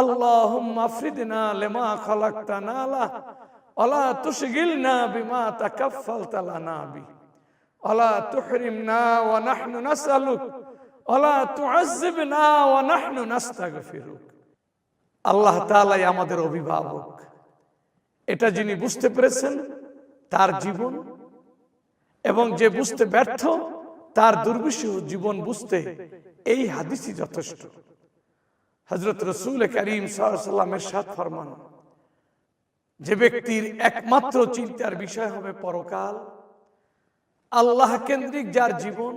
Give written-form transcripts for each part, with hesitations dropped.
আল্লাহুম্মা আফরিদনা লিমা খালাকতানা লা ওয়ালা তুশগিলনা বিমা তাকাফফালতা লানা বি ওয়ালা তুহরিমনা ওয়া নাহনু নাসআলুক ওয়ালা তুআযযিবনা ওয়া নাহনু নাস্তাগফিরুক। আল্লাহ তাআলাই আমাদের অভিভাবক। এটা যিনি বুঝতে পেরেছেন তার জীবন, এবং যে বুঝতে ব্যর্থ তার দুর্বিষহ জীবন বুঝতে এই হাদিসই যথেষ্ট। হযরত রাসূল করিম সাল্লাল্লাহু আলাইহি ওয়াসাল্লাম ইরশাদ ফরমান, যে ব্যক্তির একমাত্র চিন্তার বিষয় হবে পরকাল, আল্লাহ কেন্দ্রিক যার জীবন,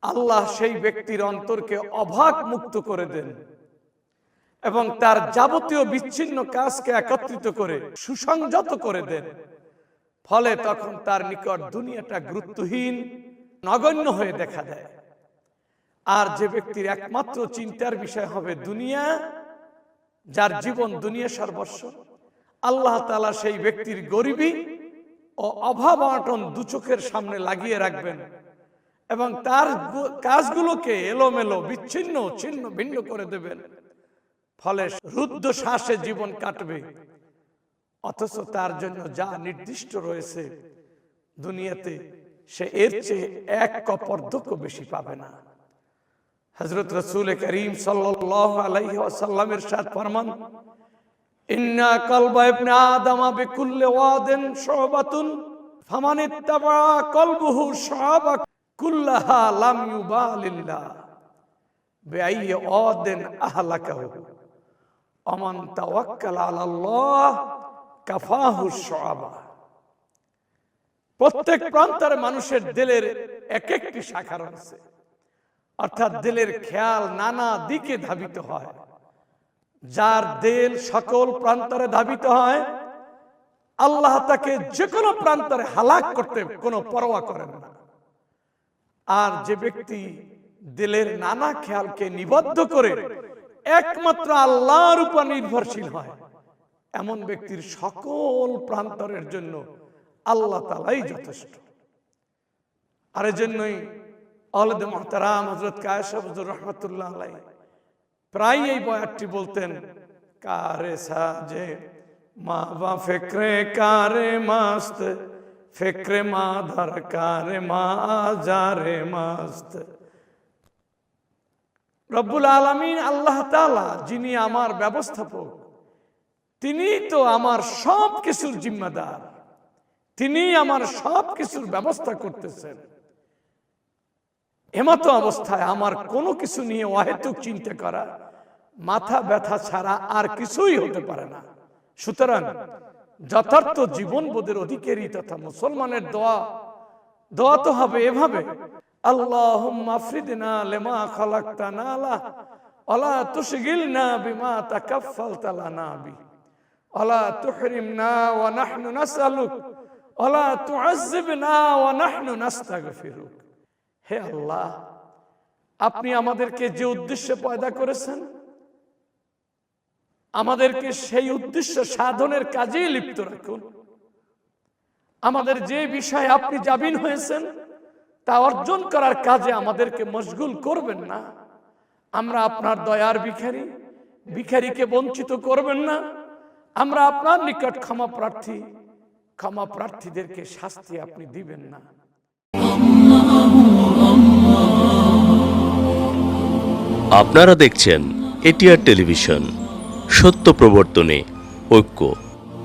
আল্লাহ সেই ব্যক্তির অন্তরকে অভাগ মুক্ত করে দেন এবং তার যাবতীয় বিচ্ছিন্ন কাজকে একত্রিত করে সুসংযত করে দেন। ফলে তখন তার নিকট দুনিয়াটা গুরুত্বহীন, নগণ্য হয়ে দেখা দেয়। আর যে ব্যক্তির একমাত্র চিন্তার বিষয় হবে দুনিয়া, যার জীবন দুনিয়া সর্বস্ব, আল্লাহ তাআলা সেই ব্যক্তির গরিবী ও অভাব অনটন দু চোখের সামনে লাগিয়ে রাখবেন এবং তার কাজগুলোকে এলোমেলো, বিচ্ছিন্ন, ছিন্ন ভিন্ন করে দেবেন। ফলে রুদ্ধ শ্বাসে জীবন কাটবে, অথচ তার জন্য যা নির্দিষ্ট রয়েছে দুনিয়াতে সে এর চেয়ে এক কপর্দক বেশি পাবে না। হযরত রাসূল করিম সাল্লাল্লাহু আলাইহি ওয়াসাল্লাম ইরশাদ ফরমান, ইন্না কলবা ইবনে আদম বিকুল্লি ওয়াদিন শুবাতুন ফামান ইত্তাবা কলবুহু শুবা কুল্লাহা লাম ইউবালিল্লাহ বিআইয়ি ওয়াদিন আহলাকাহু ওমান তাওয়াক্কালা আলাল্লাহ কাফাহু শুবা। প্রত্যেক প্রান্তের মানুষের দিলের এক একটি শাখা রয়েছে, অর্থাৎ দিলের খেয়াল নানা দিকে ধাবিত হয়। যার দিল সকল প্রান্তরে ধাবিত হয়, আল্লাহ তাকে যে কোনো প্রান্তরে হালাক করতে কোনো পরোয়া করেন না। আর যে ব্যক্তি দিলের নানা খেয়ালকে নিবদ্ধ করে একমাত্র আল্লাহর উপর নির্ভরশীল হয়, এমন ব্যক্তির সকল প্রান্তরের জন্য আল্লাহ তাআলাই যথেষ্ট। আর এজন্যই আওলাদ মুহতারাম হযরত কায়েশা হুজুর রাহমাতুল্লাহ আলাইহি প্রায় এই বয়াতটি বলতেন, কারে সাজে মা বা ফিক্রে কারে মাস্ত, ফিক্রে মা ধর কারে মা আজারে মাস্ত। রব্বুল আলামিন আল্লাহ তাআলা যিনি আমার ব্যবস্থাপক, তিনি তো আমার সব কিছুর জিম্মাদার, তিনি আমার সব কিছুর ব্যবস্থা করতেছেন। এমতো অবস্থায় আমার কোনো কিছু নিয়ে অহেতুক চিন্তা করা মাথা ব্যথা ছাড়া আর কিছুই হতে পারে না। সুতরাং যথার্থ জীবনবোধের অধিকারী তথা মুসলমানের দোয়া তো হবে এভাবে, আল্লাহুম্মা আফরিদনা লিমা খালাকতানা লা ওয়ালা তুশগিলনা বিমা তাকাফফালতা লানা বি ওয়ালা তুহরিমনা ওয়া নাহনু নাসআলুক ওয়ালা তুআযযিবনা ওয়া নাহনু নাস্তাগফিরুক। হে আল্লাহ, আপনি আমাদেরকে যে উদ্দেশ্যে পয়দা করেছেন, আমাদেরকে সেই উদ্দেশ্য সাধনের কাজেই লিপ্ত রাখুন। আমাদের যে বিষয়ে আপনি জামিন হয়েছেন তা অর্জন করার কাজে আমাদেরকে মশগুল করবেন না। আমরা আপনার দয়ার ভিখারি, ভিখারিকে বঞ্চিত করবেন না। আমরা আপনার নিকট ক্ষমা প্রার্থী, ক্ষমা প্রার্থীদেরকে শাস্তি আপনি দিবেন না। আপনারা দেখছেন এটিআর টেলিভিশন, সত্য প্রবর্তনে ঐক্য।